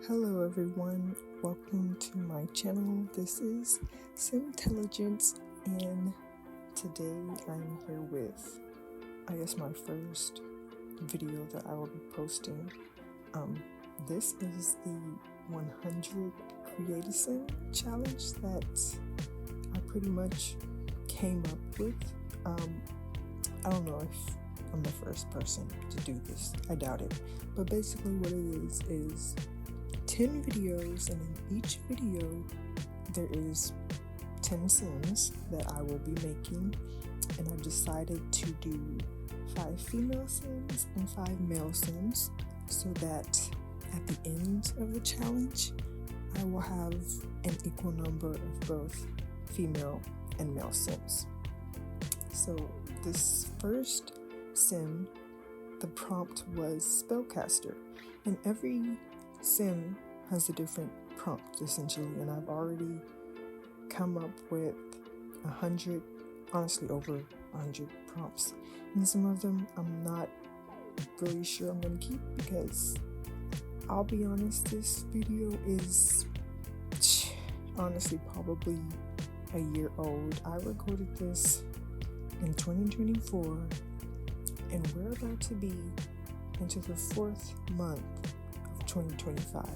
Hello everyone, welcome to my channel. This is Simtelligence, and today I'm here with, my first video that I will be posting. This is the 100 Create a Sim challenge that I pretty much came up with. I don't know if I'm the first person to do this, I doubt it, but basically what it is 10 videos, and in each video there is 10 sims that I will be making, and I've decided to do 5 female sims and 5 male sims so that at the end of the challenge I will have an equal number of both female and male sims. So this first sim, the prompt was spellcaster, and every sim has a different prompt essentially, and I've already come up with 100, honestly over 100 prompts, and some of them I'm not really sure I'm gonna keep because I'll be honest, this video is honestly probably a year old. I recorded this in 2024 and we're about to be into the 4th month 2025.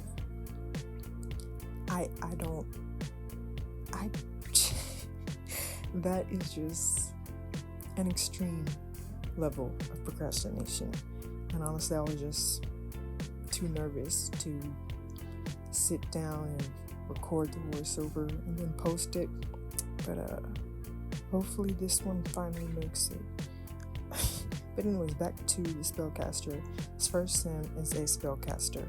That is just an extreme level of procrastination, and honestly I was just too nervous to sit down and record the voiceover and then post it, but hopefully this one finally makes it. But anyways, back to the spellcaster. This first sim is a spellcaster.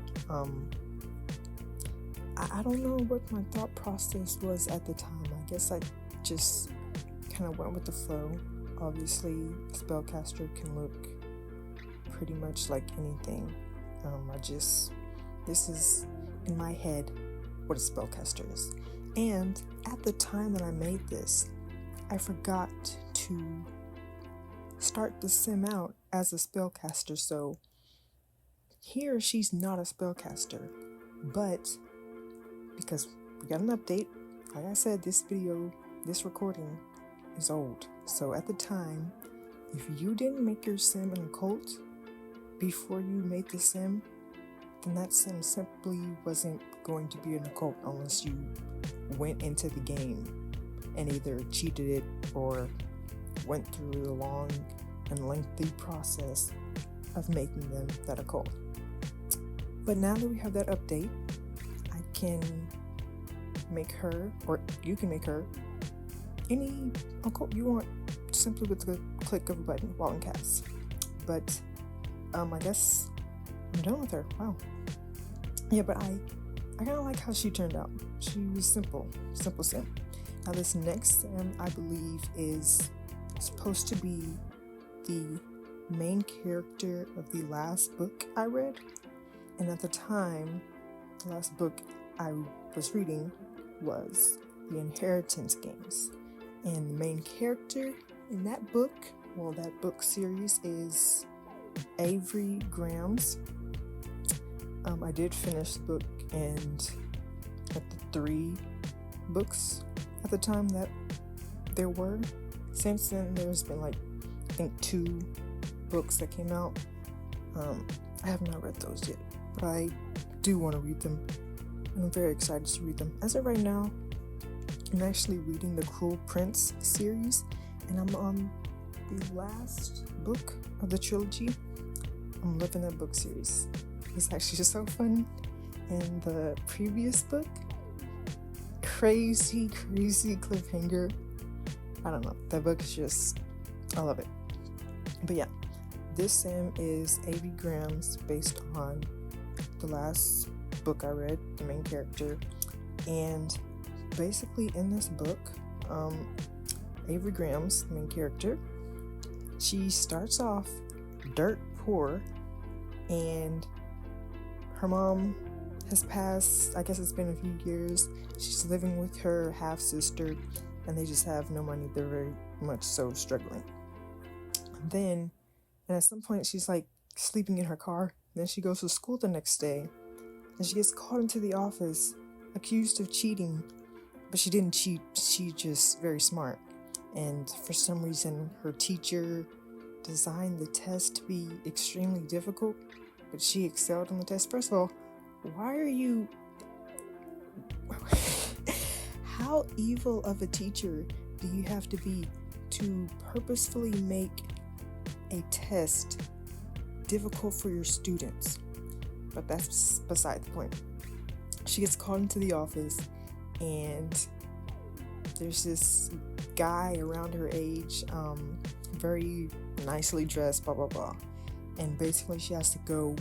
I don't know what my thought process was at the time. I guess I just kind of went with the flow. Obviously, a spellcaster can look pretty much like anything. This is in my head what a spellcaster is. And at the time that I made this, I forgot to start the sim out as a spellcaster, so here she's not a spellcaster, but because we got an update, like I said, this recording is old, so at the time, if you didn't make your sim an occult before you made the sim, then that sim simply wasn't going to be an occult unless you went into the game and either cheated it or went through the long and lengthy process of making them that occult. But now that we have that update, I can make her, or you can make her, any occult you want simply with the click of a button while in CAS. But I guess I'm done with her. Wow. Yeah, but I kind of like how she turned out. She was simple sim. Now this next sim I believe is supposed to be the main character of the last book I read, and at the time the last book I was reading was the Inheritance games, and the main character in that book, that book series, is Avery Grams. I did finish the book, and at the 3 books at the time that there were. Since then there's been I think 2 books that came out. I have not read those yet, but I do want to read them, and I'm very excited to read them. As of right now, I'm actually reading the Cruel Prince series, and I'm on the last book of the trilogy. I'm loving that book series. It's actually just so fun. And the previous book, crazy cliffhanger. I don't know, that book is just, I love it. But yeah, this sim is A.V. Grams based on the last book I read, the main character. And basically in this book, Avery Grams, the main character, she starts off dirt poor, and her mom has passed. I guess it's been a few years. She's living with her half-sister, and they just have no money. They're very much so struggling. And at some point she's sleeping in her car. Then she goes to school the next day, and she gets called into the office accused of cheating. But she didn't cheat, she's just very smart. And for some reason, her teacher designed the test to be extremely difficult, but she excelled on the test. First of all, why are you... How evil of a teacher do you have to be to purposefully make a test difficult for your students? But that's beside the point. She gets called into the office, and there's this guy around her age, very nicely dressed, blah blah blah, and basically she has to go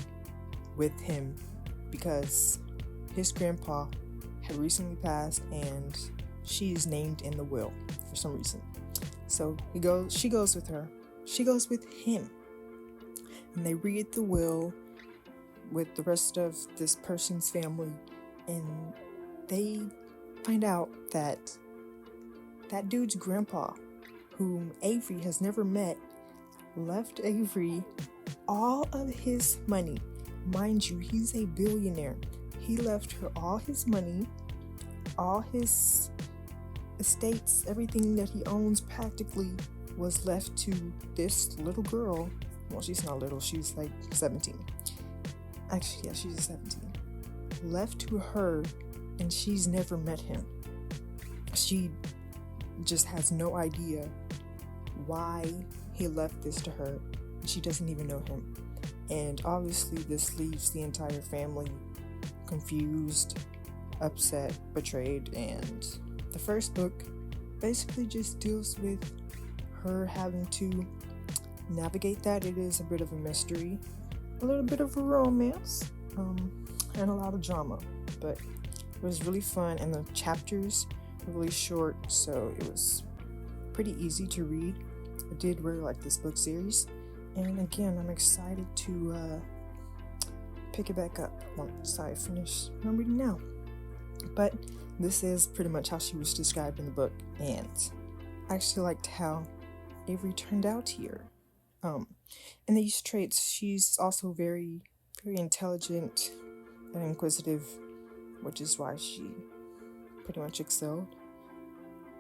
with him because his grandpa had recently passed and she's named in the will for some reason. So she goes with him, and they read the will with the rest of this person's family, and they find out that dude's grandpa, whom Avery has never met, left Avery all of his money. Mind you, he's a billionaire. He left her all his money, all his estates, everything that he owns practically was left to this little girl. Well, she's not little, she's like 17. Actually, yeah, she's 17. Left to her, and she's never met him. She just has no idea why he left this to her. She doesn't even know him. And obviously this leaves the entire family confused, upset, betrayed, and the first book basically just deals with her having to navigate that. It is a bit of a mystery, a little bit of a romance, and a lot of drama, but it was really fun, and the chapters were really short, so it was pretty easy to read. I did really like this book series, and again, I'm excited to pick it back up once I finish what I'm reading now. But this is pretty much how she was described in the book, and I actually liked how Avery turned out here. And these traits, she's also very, very intelligent and inquisitive, which is why she pretty much excelled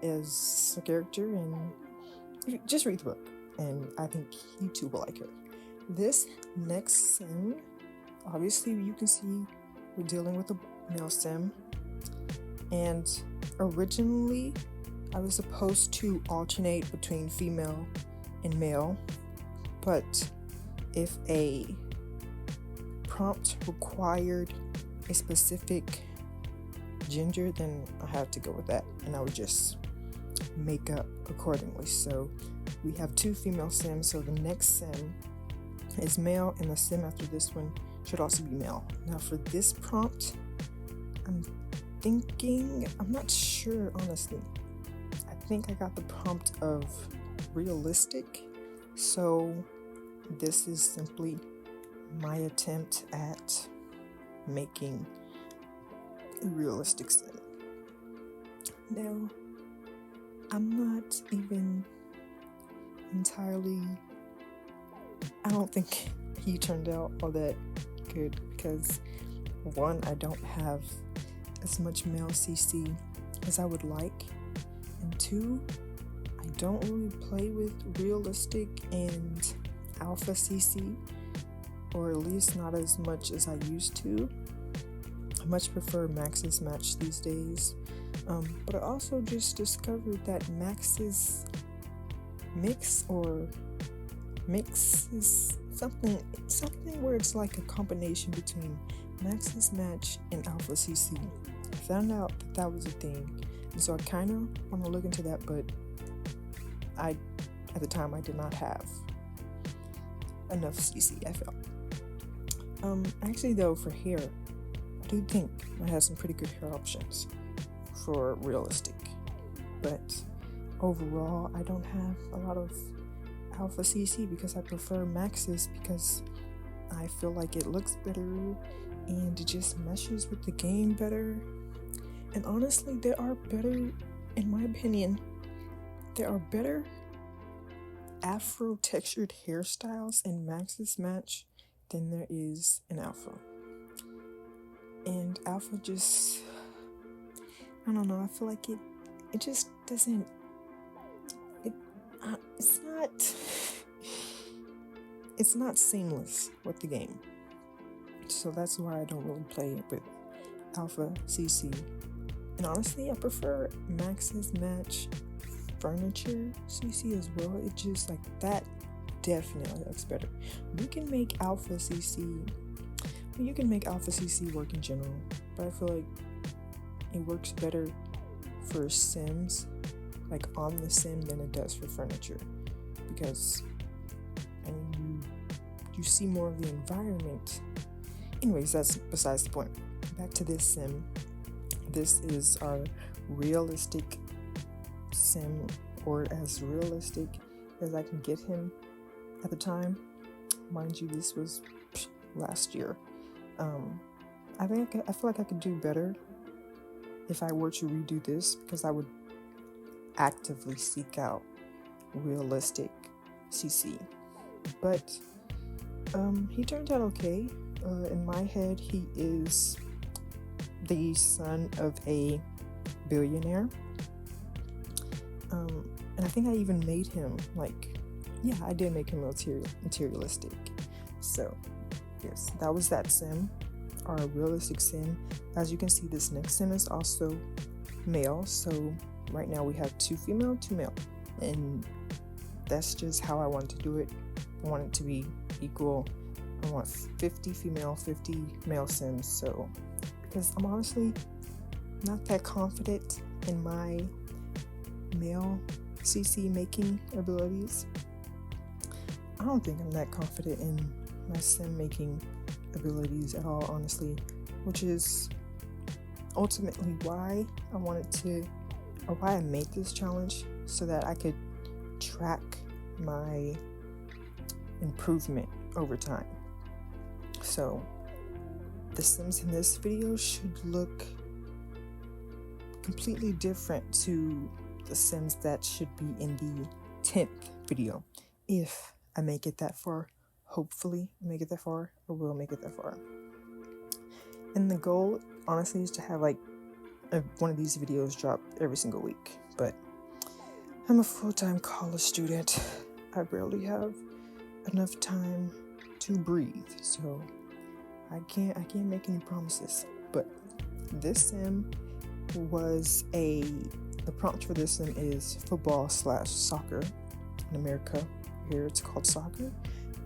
as a character. And just read the book, and I think you too will like her. This next sim, obviously you can see we're dealing with a male sim, and originally I was supposed to alternate between female and male, but if a prompt required a specific gender, then I had to go with that, and I would just make up accordingly. So we have 2 female sims, so the next sim is male, and the sim after this one should also be male. Now for this prompt, I'm not sure honestly. I think I got the prompt of realistic, so this is simply my attempt at making a realistic sim. Now, I'm not even entirely... I don't think he turned out all that good because, 1, I don't have as much male CC as I would like, and 2, I don't really play with realistic and alpha CC, or at least not as much as I used to. I much prefer Max's Match these days, but I also just discovered that Max's Mix is something where it's like a combination between Max's Match and Alpha CC. I found out that was a thing, and so I kind of want to look into that, but at the time I did not have enough CC, I felt. Actually though, for hair, I do think I have some pretty good hair options for realistic, but overall I don't have a lot of alpha CC because I prefer Max's, because I feel like it looks better and it just meshes with the game better. And honestly, there are better, in my opinion, there are better afro textured hairstyles in Max's Match than there is in alpha. And Alpha just, I don't know, I feel like it just doesn't, it's not seamless with the game. So that's why I don't really play it with Alpha CC. And honestly, I prefer Max's Match Furniture CC as well. It just like that definitely looks better. You can make Alpha CC work in general, but I feel like it works better for Sims, like on the sim, than it does for furniture, because I mean you see more of the environment. Anyways, that's besides the point. Back to this sim. This is our realistic sim, or as realistic as I can get him at the time. Mind you, this was last year. I feel like I could do better if I were to redo this, because I would actively seek out realistic CC. But he turned out okay. In my head, he is the son of a billionaire. And I think I even made him I did make him materialistic. So yes, that was that sim, our realistic sim. As you can see, this next sim is also male. So right now we have 2 female, 2 male. And that's just how I wanted to do it. I want it to be equal. I want 50 female, 50 male sims. So, because I'm honestly not that confident in my male CC making abilities. I don't think I'm that confident in my sim making abilities at all, honestly, which is ultimately why I made this challenge, so that I could track my improvement over time. So the Sims in this video should look completely different to the Sims that should be in the 10th video, if I make it that far. Hopefully I make it that far, or will make it that far. And the goal, honestly, is to have one of these videos drop every single week. But I'm a full-time college student. I barely have enough time to breathe, so I can't make any promises. But this sim the prompt for this sim is football/soccer. In America, here it's called soccer,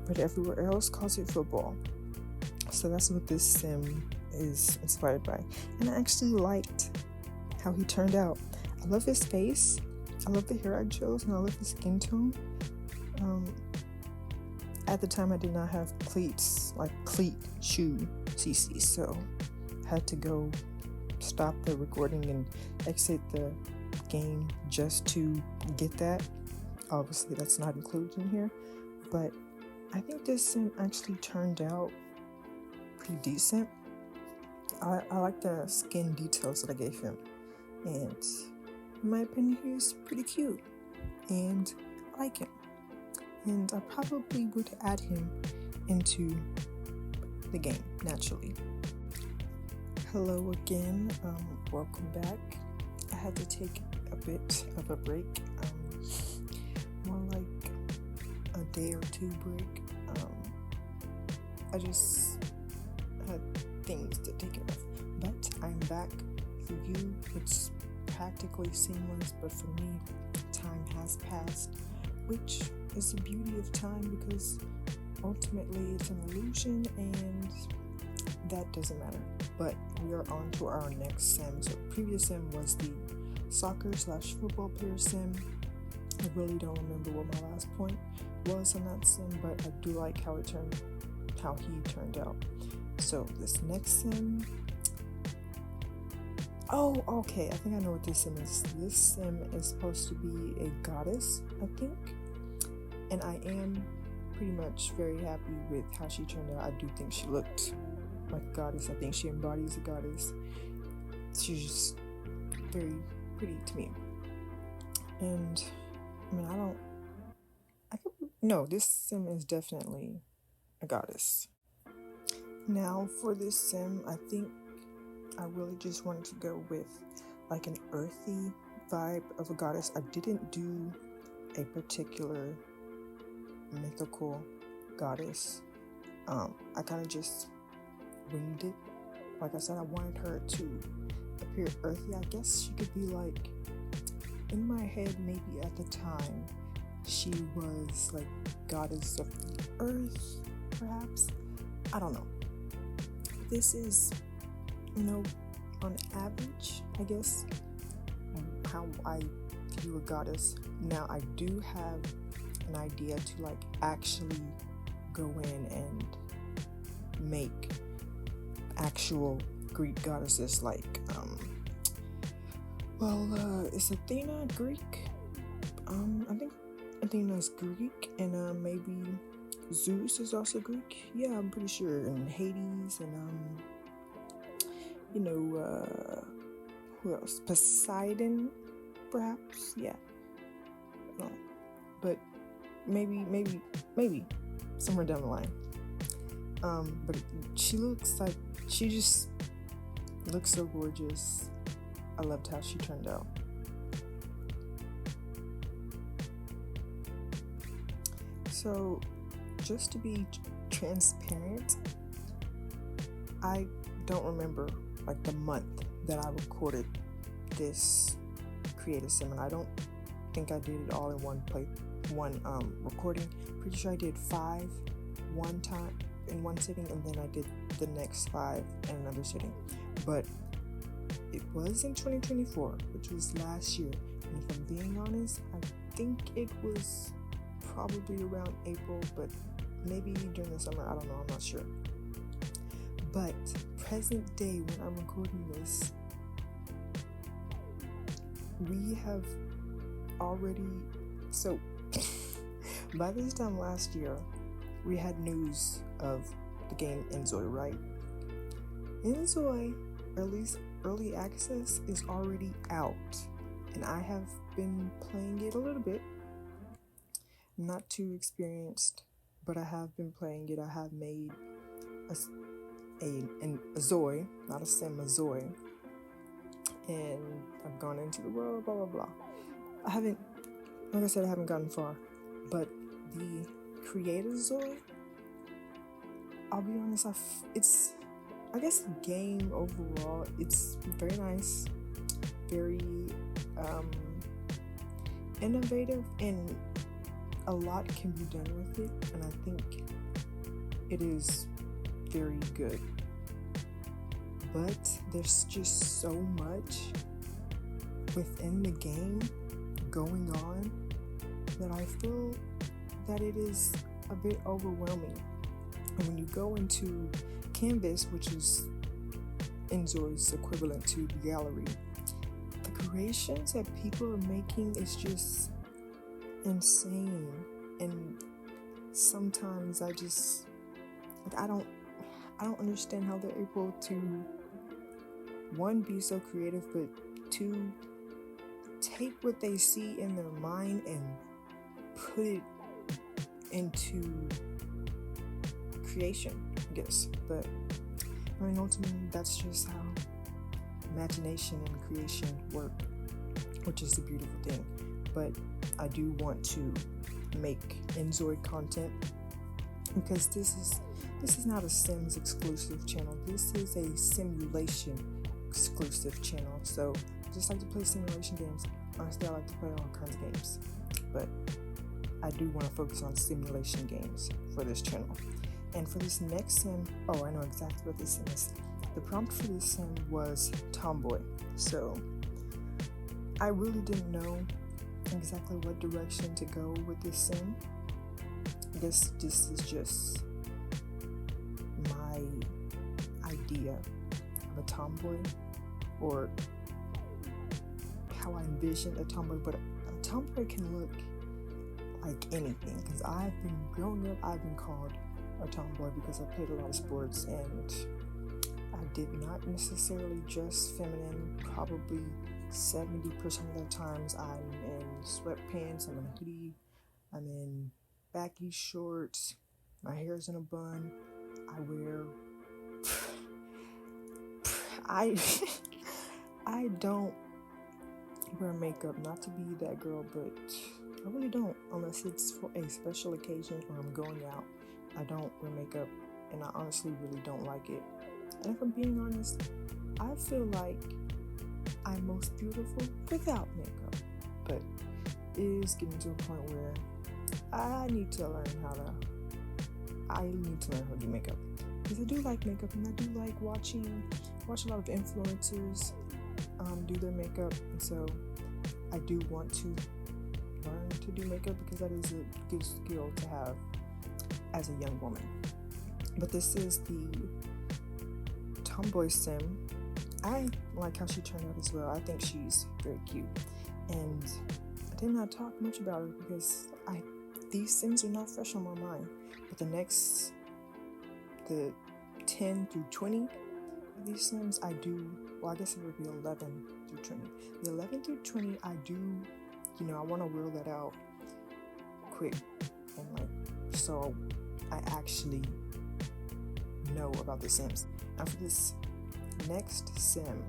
but everywhere else calls it football. So that's what this sim is inspired by. And I actually liked how he turned out. I love his face, I love the hair I chose, and I love the skin tone. At the time I did not have cleats, like cleat shoe CC, so I had to go stop the recording and exit the game just to get that. Obviously that's not included in here, but I think this sim actually turned out pretty decent. I like the skin details that I gave him, and in my opinion he's pretty cute, and I like him. And I probably would add him into the game naturally. Hello again, welcome back. I had to take a bit of a break, more like a day or 2 break. I just had things to take care of, but I'm back. For you, it's practically seamless, but for me, time has passed, which is the beauty of time, because ultimately it's an illusion and that doesn't matter. But we are on to our next sim. So previous sim was the soccer/football player sim. I really don't remember what my last point was on that sim, but I do like how he turned out. So this next sim, oh, okay, I think I know what this sim is. This sim is supposed to be a goddess, I think, and I am pretty much very happy with how she turned out. I do think she looked like a goddess. I think she embodies a goddess. She's just very pretty to me. And I mean, this sim is definitely a goddess. Now for this sim, I think I really just wanted to go with like an earthy vibe of a goddess. I didn't do a particular mythical goddess. I kind of just winged it. Like I said, I wanted her to appear earthy. I guess she could be like, in my head, maybe at the time, she was like goddess of the earth, perhaps. I don't know. This is, on average, I guess, how I view a goddess. Now, I do have an idea to like actually go in and make actual Greek goddesses, like is Athena Greek? I think Athena is Greek, and maybe Zeus is also Greek. Yeah, I'm pretty sure. And Hades, and who else? Poseidon, perhaps. Yeah. But maybe somewhere down the line. But she just looks so gorgeous. I loved how she turned out. So, just to be transparent, I don't remember like the month that I recorded this creative sim, and I don't think I did it all in one recording. Pretty sure I did 5 one time in one sitting, and then I did the next 5 in another sitting. But it was in 2024, which was last year, and if I'm being honest, I think it was probably around April, but maybe during the summer, I don't know, I'm not sure. But present day, when I'm recording this, we have already, so by this time last year, we had news of the game Inzoi, right? Inzoi, or at least early access, is already out, and I have been playing it a little bit. Not too experienced, but I have been playing it. I have made a Zoe, not a sim, a Zoe, and I've gone into the world, blah blah blah. I haven't gotten far, but the creator Zoe, I'll be honest, I guess the game overall, it's very nice, very innovative, and a lot can be done with it, and I think it is very good. But there's just so much within the game going on that I feel that it is a bit overwhelming. And when you go into Canvas, which is Inzoi's equivalent to the gallery, the creations that people are making is just insane. And sometimes I just I don't understand how they're able to, one, be so creative, but 2, take what they see in their mind and put it into creation, I guess. But I mean, ultimately, that's just how imagination and creation work, which is the beautiful thing. But I do want to make Enjoy content, because this is not a Sims exclusive channel. This is a simulation exclusive channel. So I just like to play simulation games. Honestly, I like to play all kinds of games, but I do want to focus on simulation games for this channel. And for this next sim, I know exactly what this sim is. The prompt for this sim was tomboy. So I really didn't know exactly what direction to go with this sim. This is just my idea of a tomboy, or how I envision a tomboy. But a tomboy can look like anything, because growing up, I've been called a tomboy because I played a lot of sports, and I did not necessarily dress feminine. Probably 70% of the times I'm in sweatpants, I'm in a hoodie, I'm in baggy shorts, my hair's in a bun, I I don't wear makeup, not to be that girl, but I really don't, unless it's for a special occasion or I'm going out. I don't wear makeup, and I honestly really don't like it. And if I'm being honest, I feel like I'm most beautiful without makeup, but it is getting to a point where I need to learn how to do makeup, because I do like makeup, and I do like watch a lot of influencers do their makeup, and so I do want to learn to do makeup, because that is a good skill to have as a young woman. But this is the tomboy sim. I like how she turned out as well. I think she's very cute, and I did not talk much about her because these sims are not fresh on my mind. But the 10 through 20 of these sims, I do. Well, I guess it would be 11 through 20. The 11 through 20, I do. I want to whirl that out quick, and so I actually know about the sims. Now for this next sim.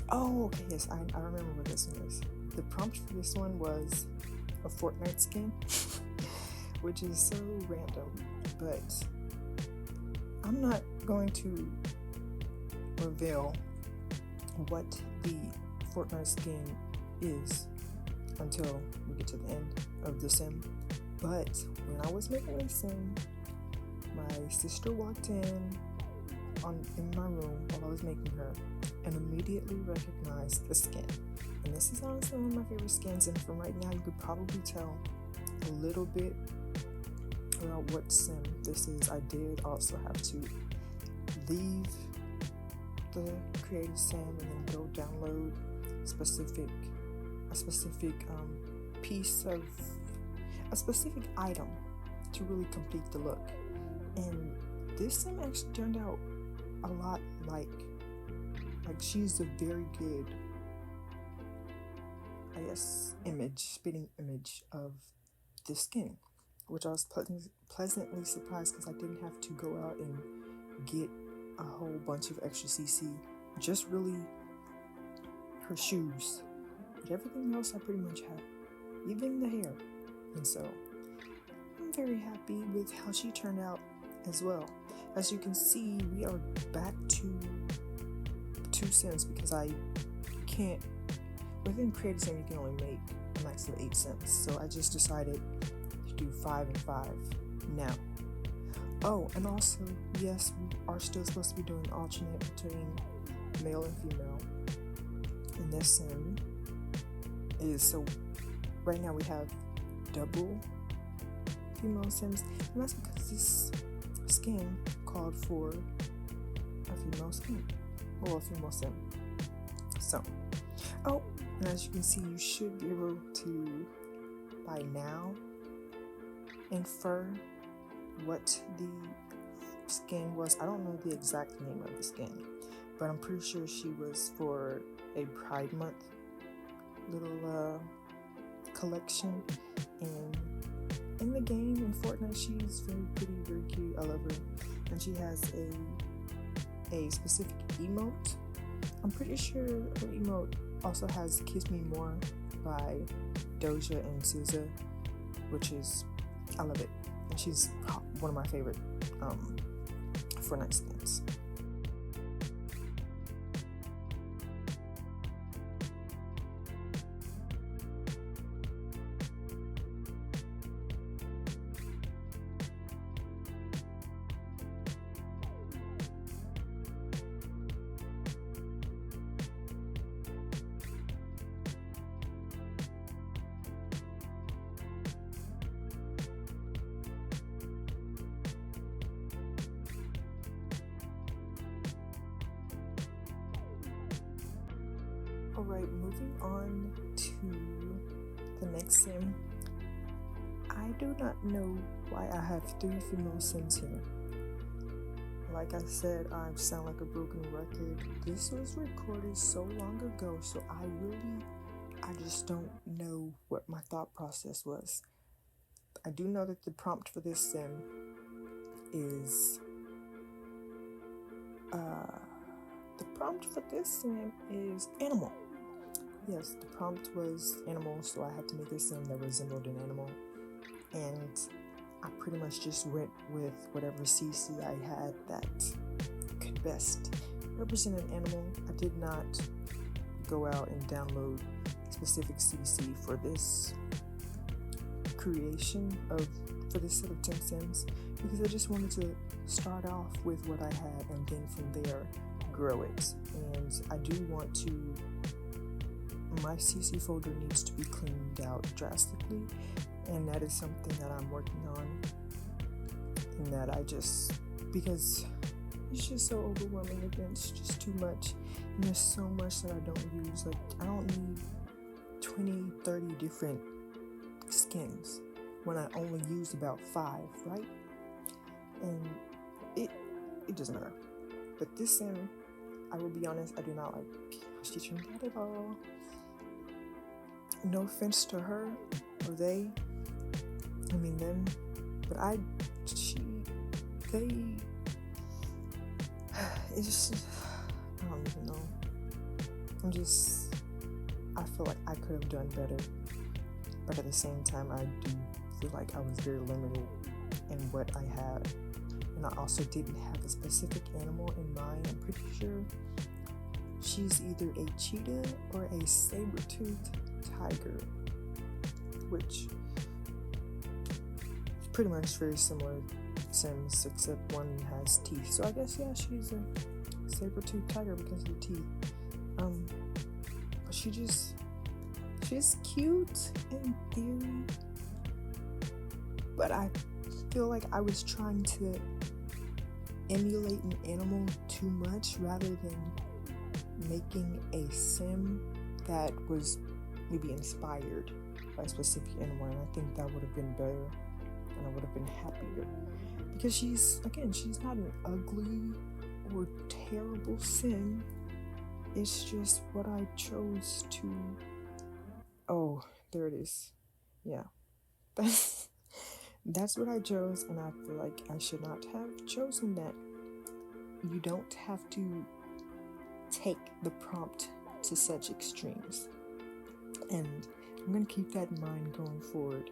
Oh, okay, yes, I remember what this one is. The prompt for this one was a Fortnite skin, which is so random, but I'm not going to reveal what the Fortnite skin is until we get to the end of the sim. But when I was making the sim, my sister walked in my room while I was making her and immediately recognized the skin. And this is honestly one of my favorite skins, and from right now you could probably tell a little bit about what sim this is. I did also have to leave the creative sim and then go download a specific item to really complete the look. And this sim actually turned out a lot like she's a very good, I guess, spitting image of the skin, which I was pleasantly surprised, because I didn't have to go out and get a whole bunch of extra CC, just really her shoes, but everything else I pretty much had, even the hair. And so I'm very happy with how she turned out as well. As you can see, we are back to 2 sims, because I can't, within creative sim you can only make a max of 8 sims, so I just decided to do 5 and 5 now. Oh, and also, yes, we are still supposed to be doing alternate between male and female, and this sim is, so right now we have double female sims, and that's because this skin called for a female skin, or a female sim. So, oh, and as you can see, you should be able to, by now, infer what the skin was. I don't know the exact name of the skin, but I'm pretty sure she was for a Pride Month little collection. And in the game, in Fortnite, she's very pretty, very cute. I love her. And she has a specific emote. I'm pretty sure her emote also has Kiss Me More by Doja and SZA, which is, I love it. And she's one of my favorite Fortnite skins. Alright, moving on to the next sim. I do not know why I have 3 female sims here. Like I said, I sound like a broken record. This was recorded so long ago, so I just don't know what my thought process was. I do know that the prompt for this sim is prompt for this sim is animal. Yes, the prompt was animal, so I had to make a sim that resembled an animal. And I pretty much just went with whatever CC I had that could best represent an animal. I did not go out and download specific CC for this creation for this set of 10 sims, because I just wanted to start off with what I had and then from there grow it. And I do want to, my CC folder needs to be cleaned out drastically, and that is something that I'm working on, and that because it's just so overwhelming. Again, it's just too much, and there's so much that I don't use. Like, I don't need 20-30 different skins when I only use about 5, right? And it doesn't matter. But this sim, I will be honest, I do not like how she turned out at all. No offense to her or they, I mean them, but it's just, I don't even know. I feel like I could have done better, but at the same time, I do feel like I was very limited in what I had, and I also didn't have a specific animal in mind. I'm pretty sure she's either a cheetah or a saber-toothed tiger, which is pretty much very similar sims, except one has teeth. So I guess, yeah, she's a saber-toothed tiger because of the teeth. But she's cute in theory, but I feel like I was trying to emulate an animal too much rather than making a sim that was maybe inspired by a specific animal, and I think that would have been better, and I would have been happier, because she's not an ugly or terrible sim. It's just what I chose to. Oh, there it is. Yeah, that's what I chose, and I feel like I should not have chosen that. You don't have to take the prompt to such extremes, and I'm going to keep that in mind going forward,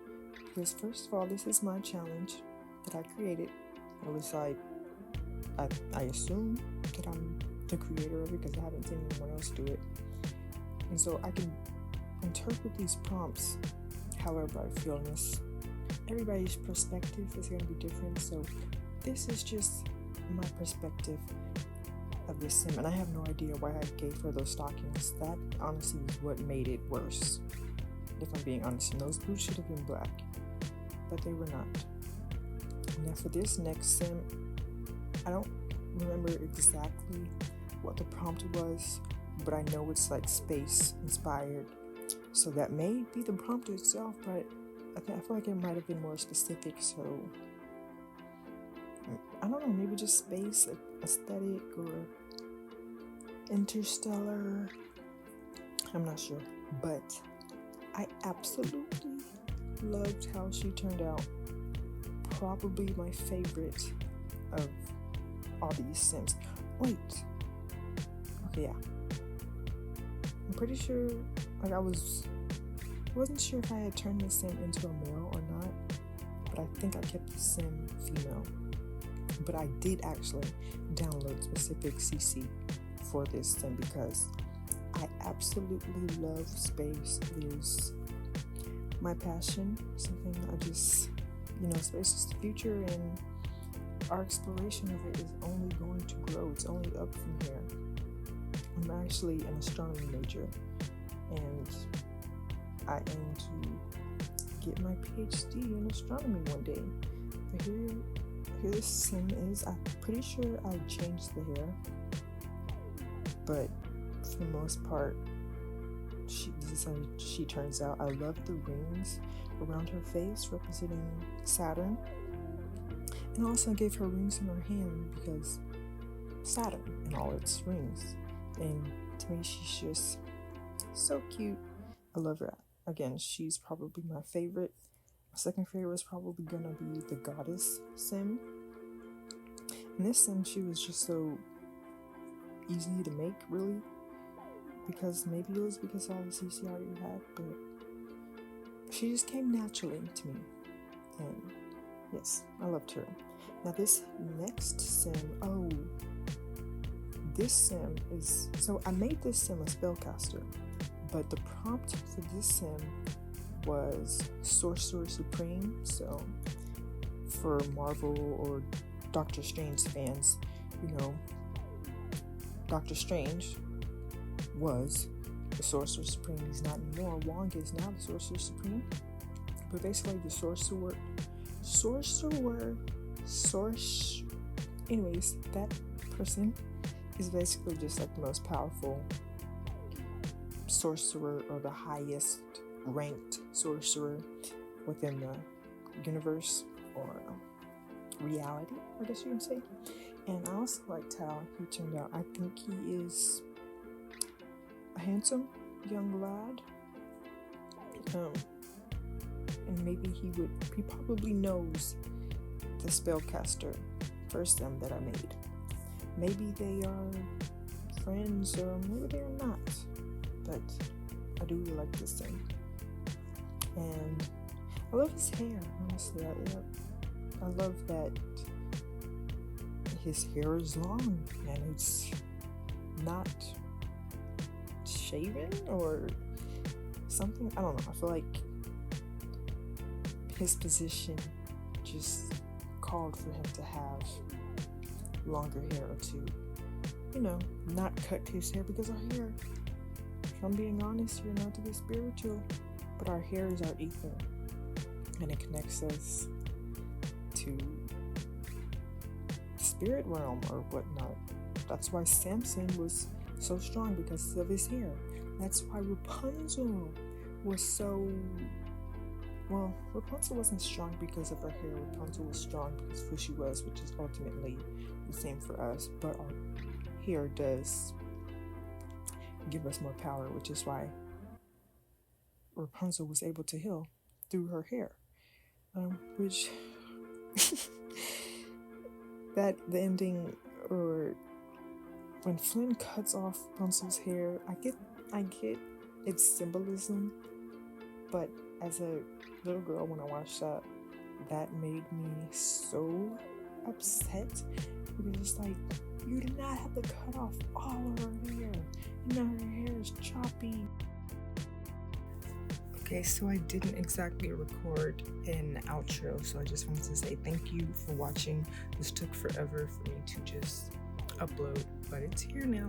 because first of all, this is my challenge that I created. At least I assume that I'm the creator of it, because I haven't seen anyone else do it, and so I can interpret these prompts however I feel. And everybody's perspective is going to be different, so this is just my perspective of this sim, and I have no idea why I gave her those stockings. That honestly is what made it worse, if I'm being honest. And those boots should have been black, but they were not. Now for this next sim, I don't remember exactly what the prompt was, but I know it's like space inspired, so that may be the prompt itself, but I feel like it might have been more specific. So I don't know, maybe just space aesthetic or interstellar, I'm not sure, but I absolutely loved how she turned out. Probably my favorite of all these sims. Wait, okay, yeah, I'm pretty sure, like, I wasn't sure if I had turned the sim into a male or not, but I think I kept the sim female. But I did actually download specific CC for this sim because I absolutely love space. It is my passion, something I just, space is the future, and our exploration of it is only going to grow. It's only up from here. I'm actually an astronomy major, and I aim to get my PhD in astronomy one day. But here this sim is. I'm pretty sure I changed the hair, but for the most part, this is how she turns out. I love the rings around her face representing Saturn, and also I gave her rings in her hand because Saturn and all its rings. And to me, she's just so cute. I love her. Again, she's probably my favorite. My second favorite is probably gonna be the goddess sim. In this sim, she was just so easy to make, really, because maybe it was because all the CCR you had, but she just came naturally to me, and yes, I loved her. Now this next sim, this sim is, so I made this sim a spellcaster, but the prompt for this sim was Sorcerer Supreme. So for Marvel or Doctor Strange fans, Doctor Strange was the Sorcerer Supreme. He's not anymore. Wong is now the Sorcerer Supreme. But basically the anyways, that person is basically just like the most powerful sorcerer, or the highest ranked sorcerer within the universe, or reality, I guess you can say. And I also liked how he turned out. I think he is a handsome young lad. And maybe he probably knows the spellcaster first sim that I made. Maybe they are friends, or maybe they're not. But I do really like this sim. And I love his hair, honestly. I love that his hair is long and it's not shaven or something. I don't know. I feel like his position just called for him to have longer hair, or to, not cut his hair, because our hair, if I'm being honest here, not to be spiritual, but our hair is our ether, and it connects us to the spirit realm or whatnot. That's why Samson was so strong, because of his hair. That's why Rapunzel was so... Well, Rapunzel wasn't strong because of her hair. Rapunzel was strong because of who she was, which is ultimately the same for us. But our hair does give us more power, which is why Rapunzel was able to heal through her hair. Which that the ending, or when Flynn cuts off Rapunzel's hair, I get its symbolism, but as a little girl, when I watched that made me so upset, because it's like, you did not have to cut off all of her hair, and now her hair is choppy. Okay, so I didn't exactly record an outro, so I just wanted to say thank you for watching. This took forever for me to just upload, but it's here now,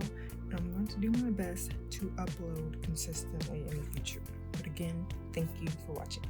and I'm going to do my best to upload consistently in the future. But again, thank you for watching.